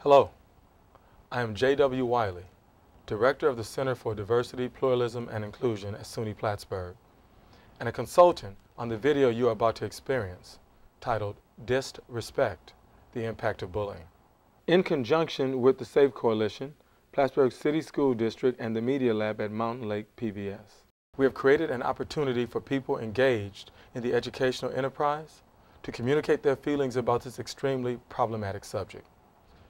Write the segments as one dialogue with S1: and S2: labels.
S1: Hello, I am J.W. Wiley, Director of the Center for Diversity, Pluralism, and Inclusion at SUNY Plattsburgh, and a consultant on the video you are about to experience, titled Disrespect, the Impact of Bullying. In conjunction with the SAFE Coalition, Plattsburgh City School District, and the Media Lab at Mountain Lake PBS, we have created an opportunity for people engaged in the educational enterprise to communicate their feelings about this extremely problematic subject.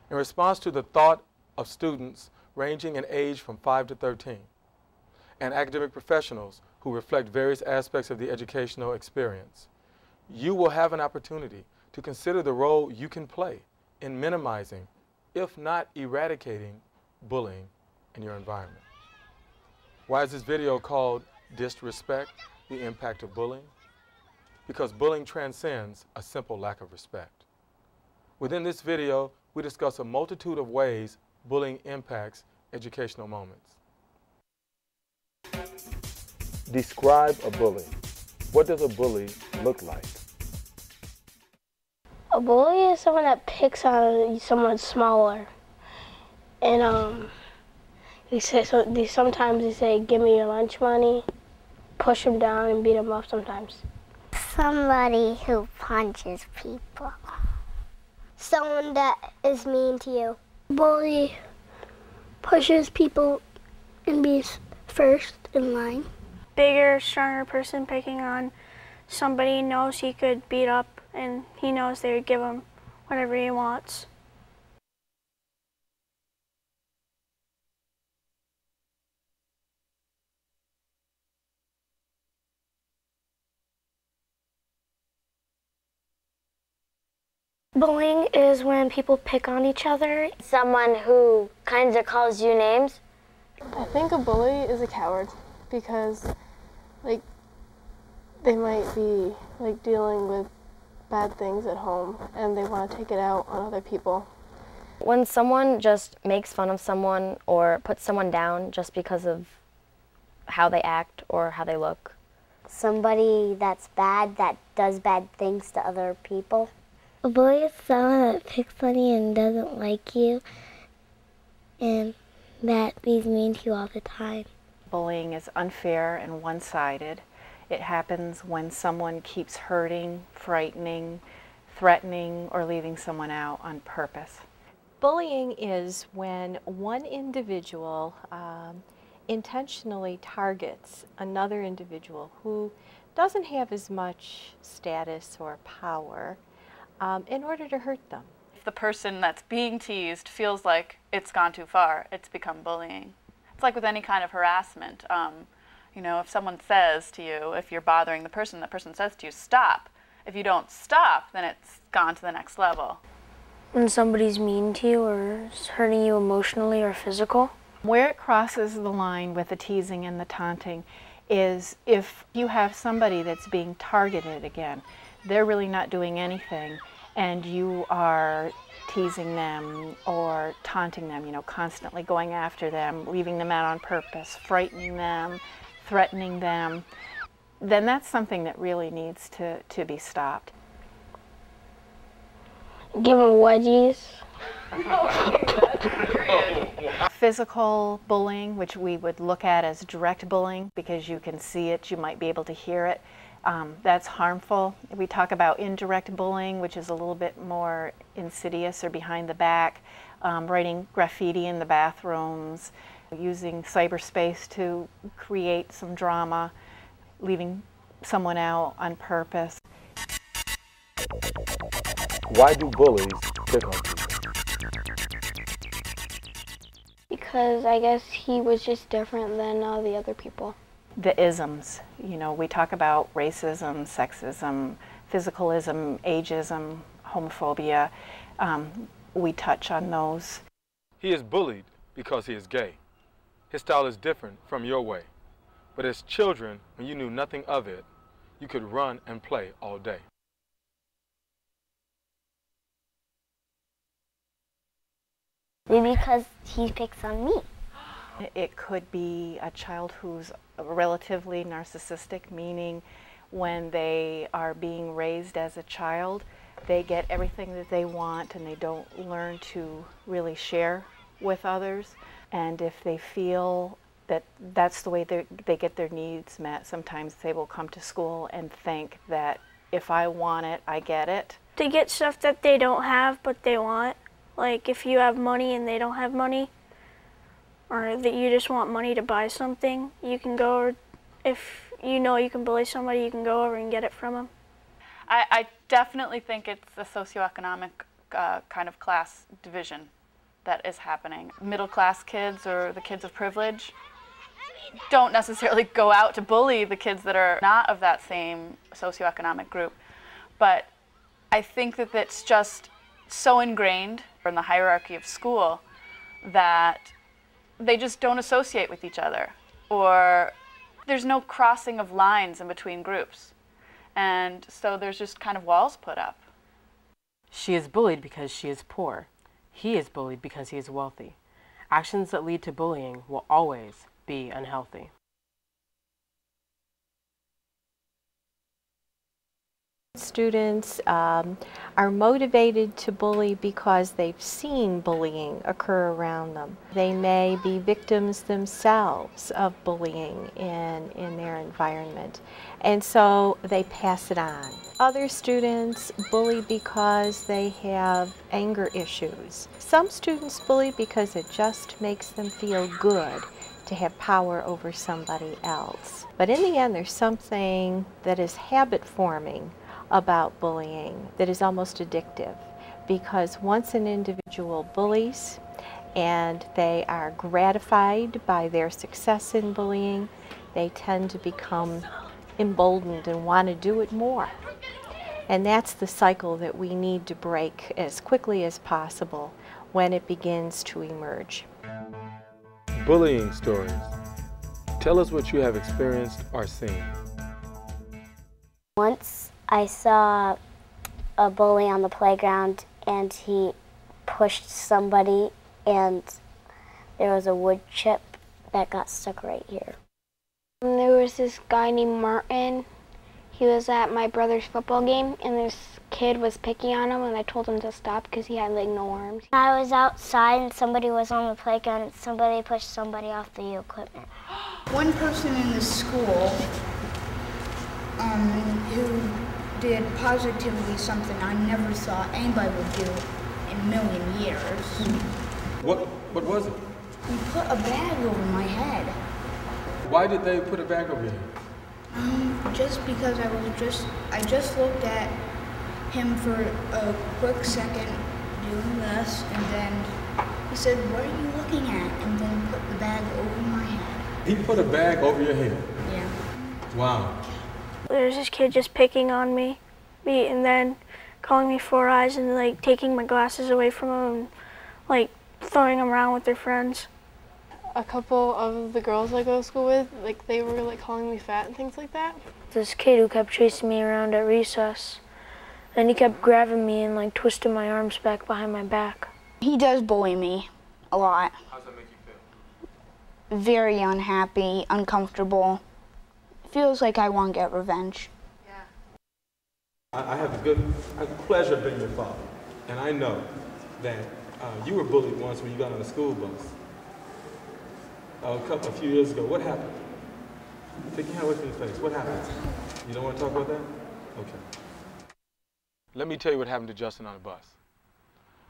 S1: In response to the thought of students ranging in age from 5 to 13, and academic professionals who reflect various aspects of the educational experience, you will have an opportunity to consider the role you can play in minimizing, if not eradicating, bullying in your environment. Why is this video called Disrespect, the Impact of Bullying? Because bullying transcends a simple lack of respect. Within this video, we discuss a multitude of ways bullying impacts educational moments. Describe a bully. What does a bully look like?
S2: A bully is someone that picks on someone smaller. And sometimes they say, give me your lunch money, push them down and beat them up sometimes.
S3: Somebody who punches people.
S2: Someone that is mean to you.
S3: Bully pushes people and be first in line.
S4: Bigger, stronger person picking on somebody knows he could beat up and he knows they would give him whatever he wants.
S3: Bullying is when people pick on each other.
S2: Someone who kind of calls you names.
S5: I think a bully is a coward because, they might be, dealing with bad things at home and they want to take it out on other people.
S6: When someone just makes fun of someone or puts someone down just because of how they act or how they look.
S2: Somebody that's bad, that does bad things to other people.
S3: A bully is someone that picks on you and doesn't like you and that is mean to you all the time.
S7: Bullying is unfair and one-sided. It happens when someone keeps hurting, frightening, threatening, or leaving someone out on purpose.
S8: Bullying is when one individual intentionally targets another individual who doesn't have as much status or power in order to hurt them.
S9: If the person that's being teased feels like it's gone too far, it's become bullying. It's like with any kind of harassment. If someone says to you, if you're bothering the person says to you, stop. If you don't stop, then it's gone to the next level.
S4: When somebody's mean to you or is hurting you emotionally or physical.
S7: Where it crosses the line with the teasing and the taunting is if you have somebody that's being targeted again. They're really not doing anything, and you are teasing them or taunting them, constantly going after them, leaving them out on purpose, frightening them, threatening them, then that's something that really needs to be stopped.
S2: Give them wedgies.
S7: Physical bullying, which we would look at as direct bullying because you can see it, you might be able to hear it. That's harmful. We talk about indirect bullying, which is a little bit more insidious or behind the back, writing graffiti in the bathrooms, using cyberspace to create some drama, leaving someone out on purpose.
S1: Why do bullies pick on people?
S2: Because I guess he was just different than all the other people.
S7: The isms, we talk about racism, sexism, physicalism, ageism, homophobia. We touch on those.
S1: He is bullied because he is gay. His style is different from your way. But as children, when you knew nothing of it, you could run and play all day.
S3: Maybe because he picks on me.
S7: It could be a child who's relatively narcissistic, meaning when they are being raised as a child, they get everything that they want and they don't learn to really share with others. And if they feel that that's the way they get their needs met, sometimes they will come to school and think that if I want it, I get it.
S4: They get stuff that they don't have but they want. Like if you have money and they don't have money, or that you just want money to buy something, you can go, or if you know you can bully somebody, you can go over and get it from them.
S9: I definitely think it's a socioeconomic kind of class division that is happening. Middle class kids or the kids of privilege don't necessarily go out to bully the kids that are not of that same socioeconomic group. But I think that it's just so ingrained in the hierarchy of school that they just don't associate with each other, or there's no crossing of lines in between groups. And so there's just kind of walls put up.
S10: She is bullied because she is poor. He is bullied because he is wealthy. Actions that lead to bullying will always be unhealthy.
S8: Students are motivated to bully because they've seen bullying occur around them. They may be victims themselves of bullying in their environment, and so they pass it on. Other students bully because they have anger issues. Some students bully because it just makes them feel good to have power over somebody else. But in the end, there's something that is habit forming about bullying that is almost addictive, because once an individual bullies and they are gratified by their success in bullying, they tend to become emboldened and want to do it more. And that's the cycle that we need to break as quickly as possible when it begins to emerge.
S1: Bullying stories. Tell us what you have experienced or seen.
S3: Once I saw a bully on the playground and he pushed somebody and there was a wood chip that got stuck right here.
S2: And there was this guy named Martin. He was at my brother's football game and this kid was picking on him and I told him to stop because he had like no arms.
S3: I was outside and somebody was on the playground and somebody pushed somebody off the equipment.
S11: One person in the school who did positively something I never thought anybody would do in a million years.
S1: What was it?
S11: He put a bag over my head.
S1: Why did they put a bag over your head?
S11: Just because I just looked at him for a quick second doing this, and then he said, "What are you looking at?" and then put the bag over my head.
S1: He put a bag over your head?
S11: Yeah.
S1: Wow.
S4: There's this kid just picking on me and then calling me four eyes and like taking my glasses away from him and like throwing them around with their friends.
S5: A couple of the girls I go to school with, like they were like calling me fat and things like that.
S4: This kid who kept chasing me around at recess, and he kept grabbing me and like twisting my arms back behind my back.
S11: He does bully me a lot.
S1: How does that make you feel?
S11: Very unhappy, uncomfortable. Feels like I want to get revenge.
S1: Yeah. I have the pleasure of being your father, and I know that you were bullied once when you got on the school bus. A few years ago. What happened? Take your hand away from your face. What happened? You don't want to talk about that? Okay. Let me tell you what happened to Justin on the bus.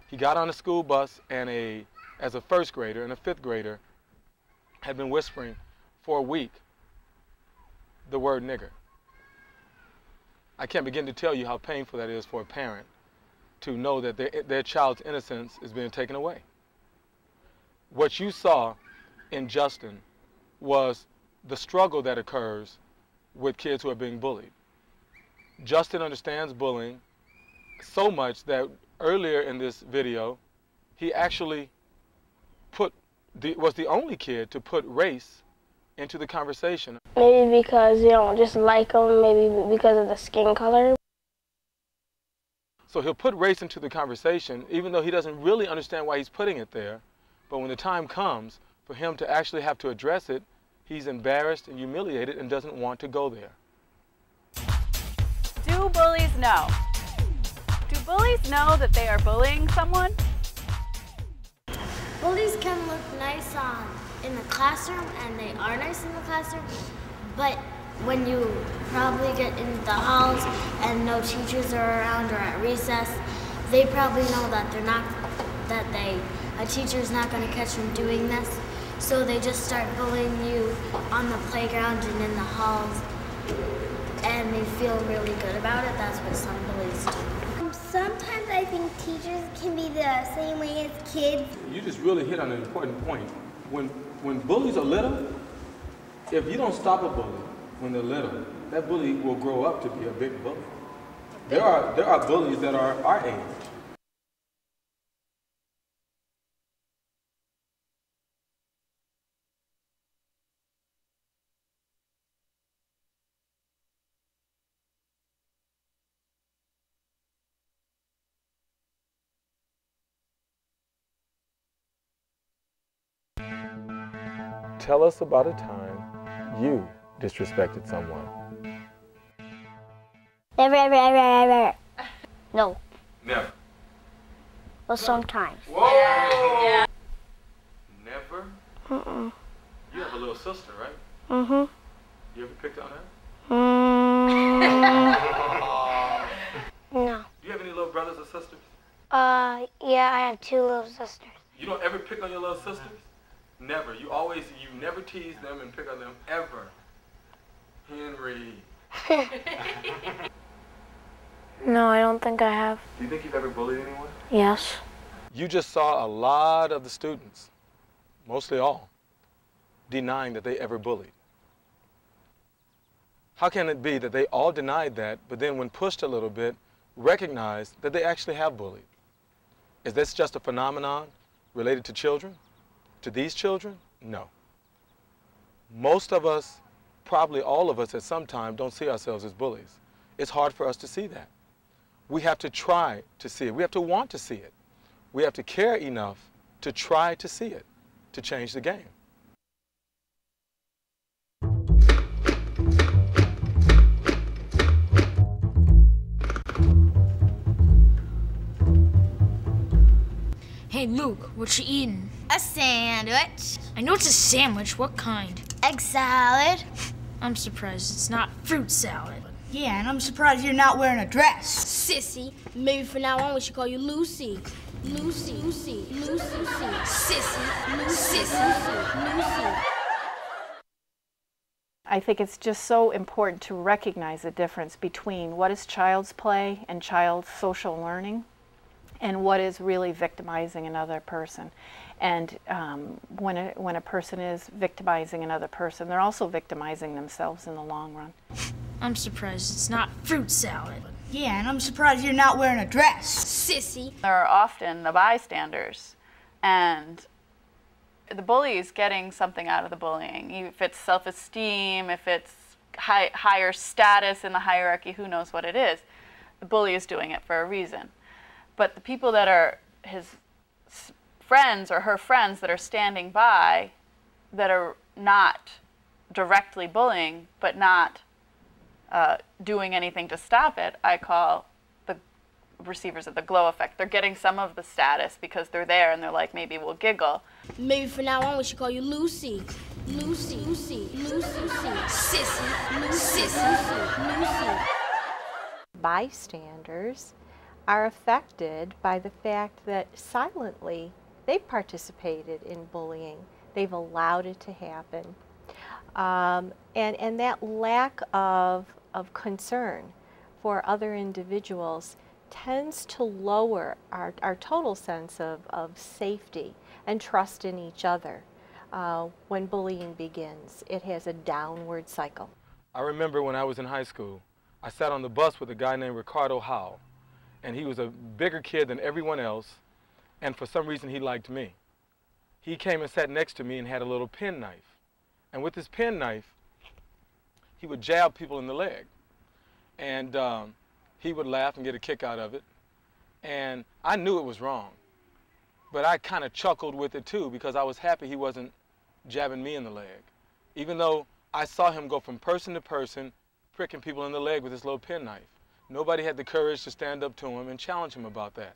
S1: He got on the school bus and as a first grader and a fifth grader had been whispering for a week the word nigger. I can't begin to tell you how painful that is for a parent to know that their child's innocence is being taken away. What you saw in Justin was the struggle that occurs with kids who are being bullied. Justin understands bullying so much that earlier in this video, he actually was the only kid to put race into the conversation.
S2: Maybe because you don't just like them, maybe because of the skin color.
S1: So he'll put race into the conversation even though he doesn't really understand why he's putting it there. But when the time comes for him to actually have to address it, he's embarrassed and humiliated and doesn't want to go there.
S9: Do bullies know? Do bullies know that they are bullying someone?
S3: Bullies can look nice in the classroom, and they are nice in the classroom, but when you probably get into the halls and no teachers are around or at recess, they probably know that a teacher's not going to catch them doing this, so they just start bullying you on the playground and in the halls, and they feel really good about it. That's what some bullies do.
S12: Sometimes I think teachers can be the same way as kids.
S1: You just really hit on an important point. When bullies are little, if you don't stop a bully when they're little, that bully will grow up to be a big bully. There are bullies that are our age. Tell us about a time you disrespected someone.
S3: Never. No.
S1: Never.
S3: Well, sometimes.
S1: Whoa! Yeah. Never?
S2: Mm-mm.
S1: You have a little sister, right?
S2: Mm-hmm.
S1: You ever picked on her?
S2: No.
S1: Do you have any little brothers or sisters?
S2: Yeah, I have 2 little sisters.
S1: You don't ever pick on your little sisters? Never. You never tease them and pick on them, ever. Henry.
S2: No, I don't think I have.
S1: Do you think you've ever bullied anyone?
S2: Yes.
S1: You just saw a lot of the students, mostly all, denying that they ever bullied. How can it be that they all denied that, but then when pushed a little bit, recognized that they actually have bullied? Is this just a phenomenon related to children? To these children? No. Most of us, probably all of us at some time, don't see ourselves as bullies. It's hard for us to see that. We have to try to see it. We have to want to see it. We have to care enough to try to see it, to change the game.
S13: Hey Luke, what you eating?
S12: A sandwich.
S13: I know it's a sandwich. What kind?
S12: Egg salad.
S13: I'm surprised it's not fruit salad.
S11: Yeah, and I'm surprised you're not wearing a dress.
S12: Sissy. Maybe from now on we should call you Lucy. Lucy. Sissy. Lucy.
S7: I think it's just so important to recognize the difference between what is child's play and child's social learning and what is really victimizing another person. And when a person is victimizing another person, they're also victimizing themselves in the long run.
S13: I'm surprised it's not fruit salad.
S11: Yeah, and I'm surprised you're not wearing a dress.
S12: Sissy.
S9: There are often the bystanders, and the bully is getting something out of the bullying. If it's self-esteem, if it's higher status in the hierarchy, who knows what it is. The bully is doing it for a reason. But the people that are his friends or her friends that are standing by, that are not directly bullying, but not doing anything to stop it, I call the receivers of the glow effect. They're getting some of the status because they're there and they're like, maybe we'll giggle.
S12: Maybe from now on we should call you Lucy. Lucy. Sissy. Lucy.
S8: Bystanders are affected by the fact that silently they've participated in bullying. They've allowed it to happen. And that lack of concern for other individuals tends to lower our total sense of safety and trust in each other. When bullying begins, it has a downward cycle.
S1: I remember when I was in high school, I sat on the bus with a guy named Ricardo Howe, and he was a bigger kid than everyone else, and for some reason he liked me. he came and sat next to me and had a little penknife. And with his penknife, he would jab people in the leg. And he would laugh and get a kick out of it. And I knew it was wrong. But I kind of chuckled with it too, because I was happy he wasn't jabbing me in the leg. Even though I saw him go from person to person, pricking people in the leg with his little penknife. Nobody had the courage to stand up to him and challenge him about that.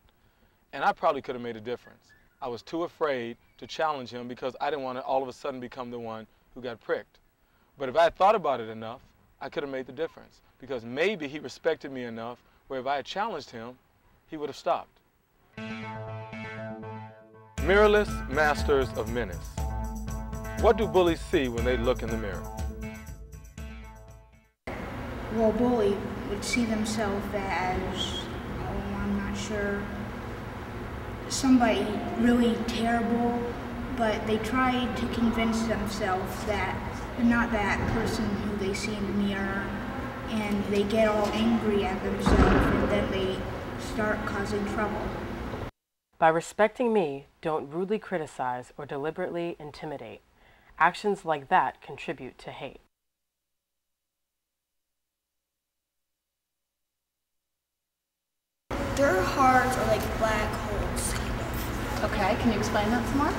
S1: And I probably could have made a difference. I was too afraid to challenge him because I didn't want to all of a sudden become the one who got pricked. But if I had thought about it enough, I could have made the difference, because maybe he respected me enough where if I had challenged him, he would have stopped. Mirrorless masters of menace. What do bullies see when they look in the mirror?
S11: Well, a bully would see themselves as, I'm not sure, somebody really terrible, but they try to convince themselves that they're not that person who they see in the mirror, and they get all angry at themselves, and then they start causing trouble.
S10: By respecting me, don't rudely criticize or deliberately intimidate. Actions like that contribute to hate.
S12: Their hearts are like black holes, kind of.
S7: Okay, can you explain that some more?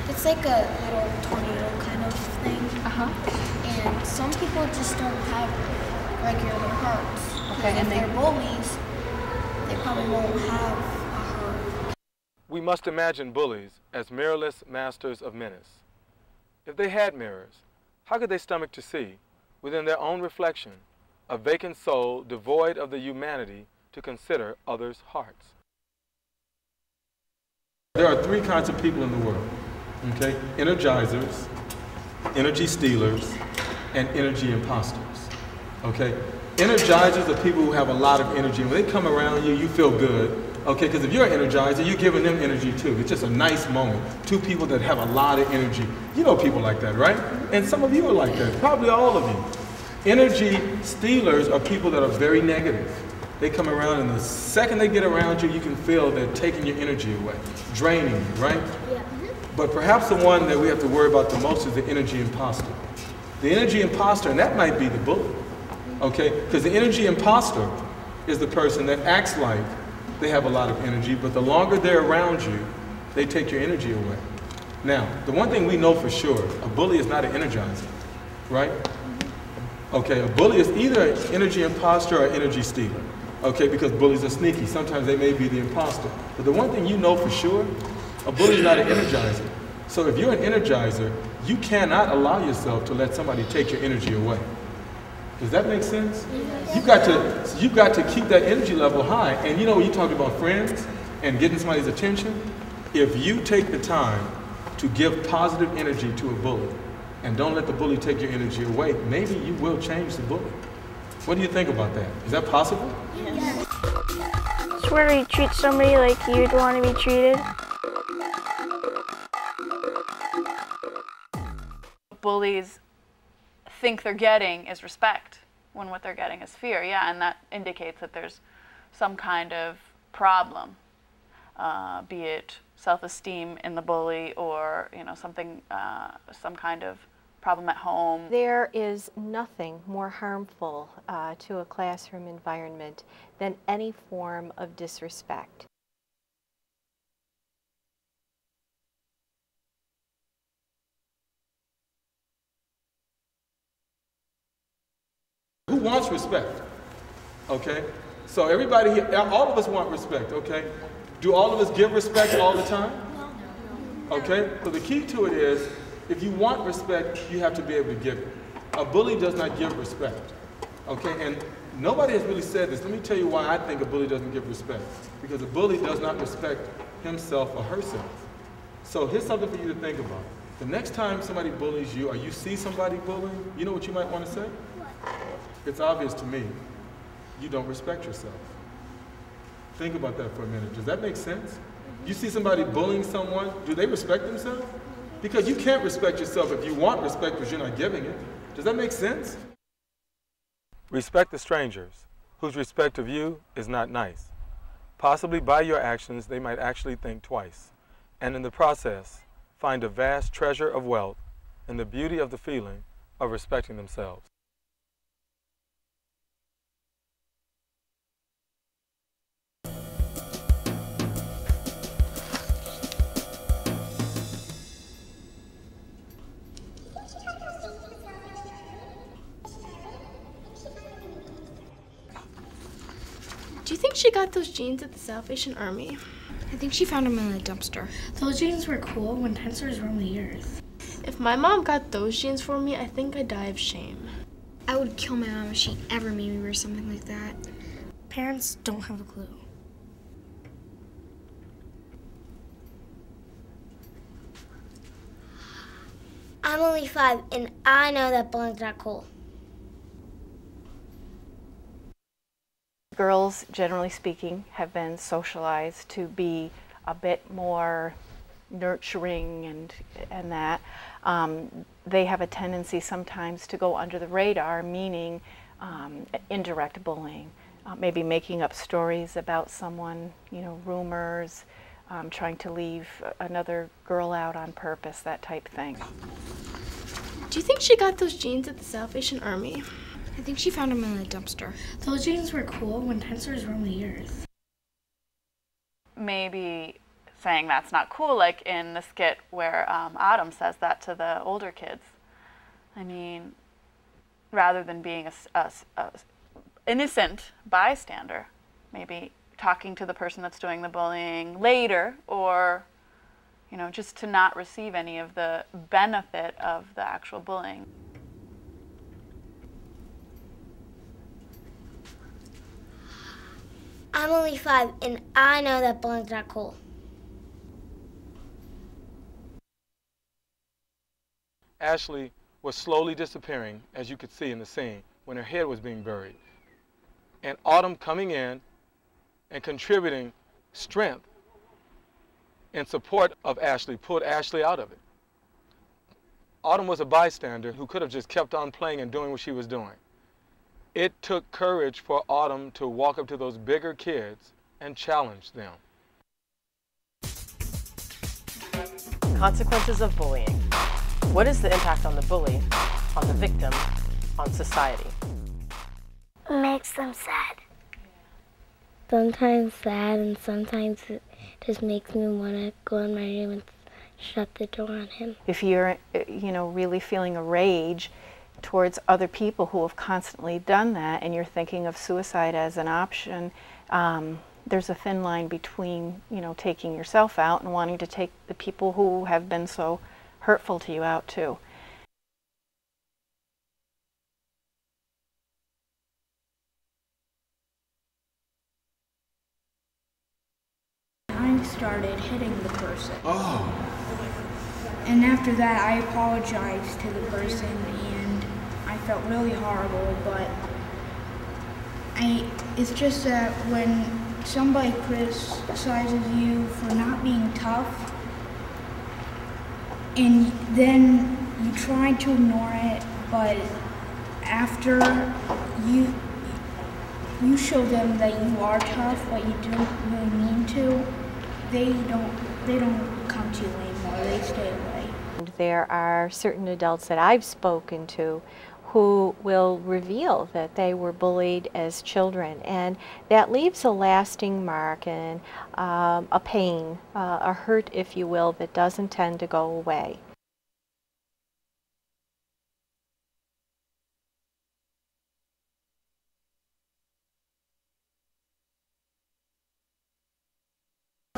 S12: It's like a little tornado kind of thing. And some people just don't have regular hearts.
S7: Okay, and
S12: if they're bullies, they probably won't have a heart.
S1: We must imagine bullies as mirrorless masters of menace. If they had mirrors, how could they stomach to see, within their own reflection, a vacant soul devoid of the humanity to consider others' hearts? There are three kinds of people in the world, okay? Energizers, energy stealers, and energy imposters, okay? Energizers are people who have a lot of energy. When they come around you, you feel good. Okay, because if you're an energizer, you're giving them energy too. It's just a nice moment. Two people that have a lot of energy. You know people like that, right? And some of you are like that, probably all of you. Energy stealers are people that are very negative. They come around, and the second they get around you, you can feel they're taking your energy away, draining you, right?
S12: Yeah.
S1: But perhaps the one that we have to worry about the most is the energy imposter. The energy imposter, and that might be the bully, okay? Because the energy imposter is the person that acts like they have a lot of energy, but the longer they're around you, they take your energy away. Now, the one thing we know for sure, a bully is not an energizer, right? Okay, a bully is either an energy imposter or an energy stealer, okay, because bullies are sneaky. Sometimes they may be the imposter. But the one thing you know for sure, a bully is not an energizer. So if you're an energizer, you cannot allow yourself to let somebody take your energy away. Does that make sense? You've got to keep that energy level high. And you know, when you talk about friends and getting somebody's attention, if you take the time to give positive energy to a bully and don't let the bully take your energy away, maybe you will change the bully. What do you think about that? Is that possible?
S12: Yes.
S4: It's where you treat somebody like you'd want to be treated.
S9: Bullies think they're getting is respect when what they're getting is fear. Yeah, and that indicates that there's some kind of problem, be it self-esteem in the bully or something, some kind of problem at home.
S8: There is nothing more harmful to a classroom environment than any form of disrespect.
S1: Who wants respect? Okay? So everybody here, all of us want respect, okay? Do all of us give respect all the time? Okay? So the key to it is, if you want respect, you have to be able to give it. A bully does not give respect. Okay? And nobody has really said this. Let me tell you why I think a bully doesn't give respect. Because a bully does not respect himself or herself. So here's something for you to think about. The next time somebody bullies you or you see somebody bullying, you know what you might want to say? It's obvious to me, you don't respect yourself. Think about that for a minute. Does that make sense? You see somebody bullying someone, do they respect themselves? Because you can't respect yourself if you want respect because you're not giving it. Does that make sense? Respect the strangers, whose respect of you is not nice. Possibly by your actions, they might actually think twice. and in the process find a vast treasure of wealth in the beauty of the feeling of respecting themselves.
S14: Do you think she got those jeans at the Salvation Army?
S12: I think she found them in a dumpster. Those jeans were cool when dinosaurs roamed the earth.
S14: If my mom got those jeans for me, I think I'd die of shame.
S12: I would kill my mom if she ever made me wear something like that. Parents don't have a clue.
S3: I'm only 5, and I know that bullying's not cool.
S7: Girls, generally speaking, have been socialized to be a bit more nurturing and that. They have a tendency sometimes to go under the radar, meaning indirect bullying, maybe making up stories about someone, rumors, trying to leave another girl out on purpose, that type thing.
S14: Do you think she got those jeans at the Salvation Army?
S12: I think she found them in a dumpster. Those jeans were cool when dinosaurs roamed the earth.
S9: Maybe saying that's not cool, like in the skit where Autumn says that to the older kids. I mean, rather than being a innocent bystander, maybe talking to the person that's doing the bullying later, or just to not receive any of the benefit of the actual bullying.
S3: I'm only 5, and I know that bullying's not cool.
S1: Ashley was slowly disappearing, as you could see in the scene, when her head was being buried. And Autumn coming in and contributing strength in support of Ashley pulled Ashley out of it. Autumn was a bystander who could have just kept on playing and doing what she was doing. It took courage for Autumn to walk up to those bigger kids and challenge them.
S10: Consequences of bullying. What is the impact on the bully, on the victim, on society?
S2: Makes them sad. Sometimes sad, and sometimes it just makes me want to go in my room and shut the door on him.
S7: If you're, really feeling a rage towards other people who have constantly done that, and you're thinking of suicide as an option, there's a thin line between, taking yourself out and wanting to take the people who have been so hurtful to you out too.
S11: I started hitting the person. And after that, I apologized to the person, and I felt really horrible, but it's just that when somebody criticizes you for not being tough, and then you try to ignore it, but after you show them that you are tough, but you don't really mean to, they don't come to you anymore, they stay away.
S8: There are certain adults that I've spoken to who will reveal that they were bullied as children, and that leaves a lasting mark and a pain, a hurt, if you will, that doesn't tend to go away.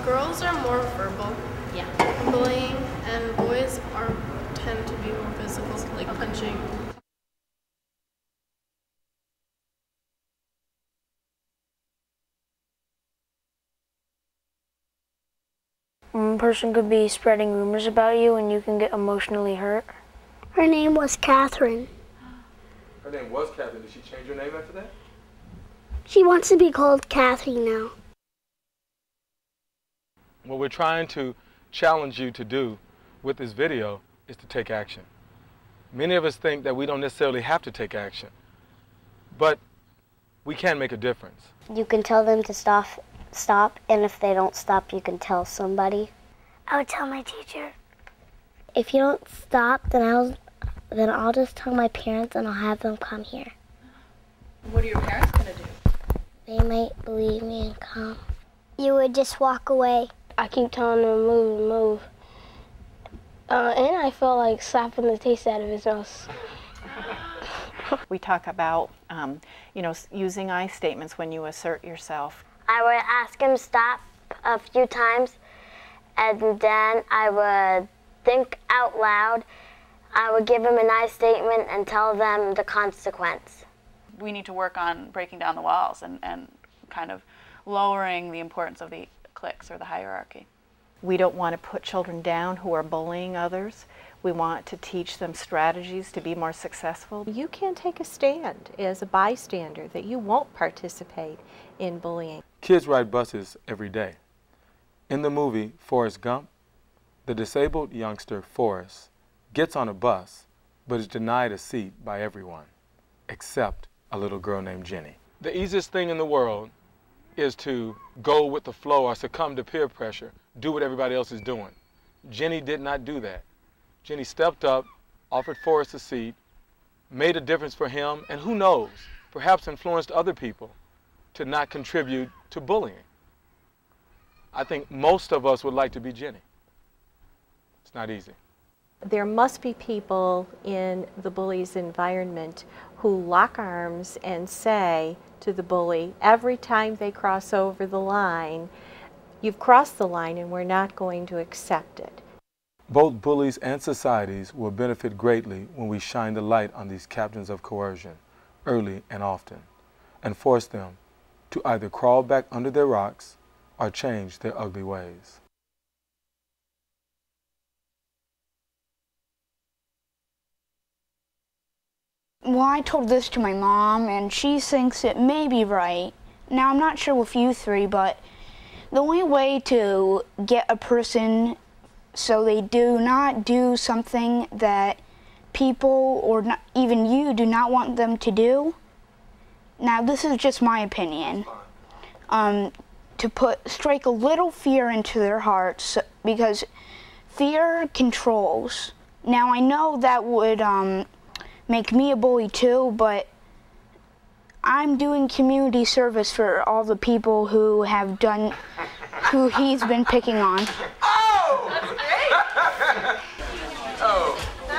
S14: Girls are more verbal.
S6: Yeah.
S14: Bullying, and boys tend to be more physical, like punching.
S4: One person could be spreading rumors about you and you can get emotionally hurt.
S2: Her name was Catherine.
S1: Her name was Catherine. Did she change her name after that?
S2: She wants to be called Kathy now.
S1: What we're trying to challenge you to do with this video is to take action. Many of us think that we don't necessarily have to take action, but we can make a difference.
S2: You can tell them to stop, and if they don't stop, you can tell somebody.
S15: I would tell my teacher. If you don't stop, then I'll just tell my parents and I'll have them come here.
S9: What are your parents going to do?
S15: They might believe me and come. You would just walk away.
S2: I keep telling him to move and move. And I felt like slapping the taste out of his nose.
S7: We talk about, you know, using I statements when you assert yourself.
S15: I would ask him stop a few times, and then I would think out loud. I would give him an I statement and tell them the consequence.
S9: We need to work on breaking down the walls and kind of lowering the importance of the cliques or the hierarchy.
S7: We don't want to put children down who are bullying others. We want to teach them strategies to be more successful.
S8: You can take a stand as a bystander that you won't participate in bullying.
S1: Kids ride buses every day. In the movie Forrest Gump, the disabled youngster Forrest gets on a bus but is denied a seat by everyone, except a little girl named Jenny. The easiest thing in the world is to go with the flow or succumb to peer pressure, do what everybody else is doing. Jenny did not do that. Jenny stepped up, offered Forrest a seat, made a difference for him, and who knows, perhaps influenced other people to not contribute to bullying. I think most of us would like to be Jenny. It's not easy.
S8: There must be people in the bully's environment who lock arms and say to the bully, every time they cross over the line, you've crossed the line and we're not going to accept it.
S1: Both bullies and societies will benefit greatly when we shine the light on these captains of coercion early and often, and force them to either crawl back under their rocks or change their ugly ways.
S11: Well, I told this to my mom, and she thinks it may be right. Now, I'm not sure with you three, but the only way to get a person so they do not do something that people or not, even you do not want them to do. Now, this is just my opinion. To strike a little fear into their hearts, because fear controls. Now, I know that would make me a bully too, but I'm doing community service for all the people who have done, who he's been picking on.
S1: Oh,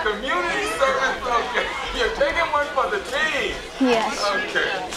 S1: community service, okay. You're taking one for the team.
S11: Yes.
S1: Okay.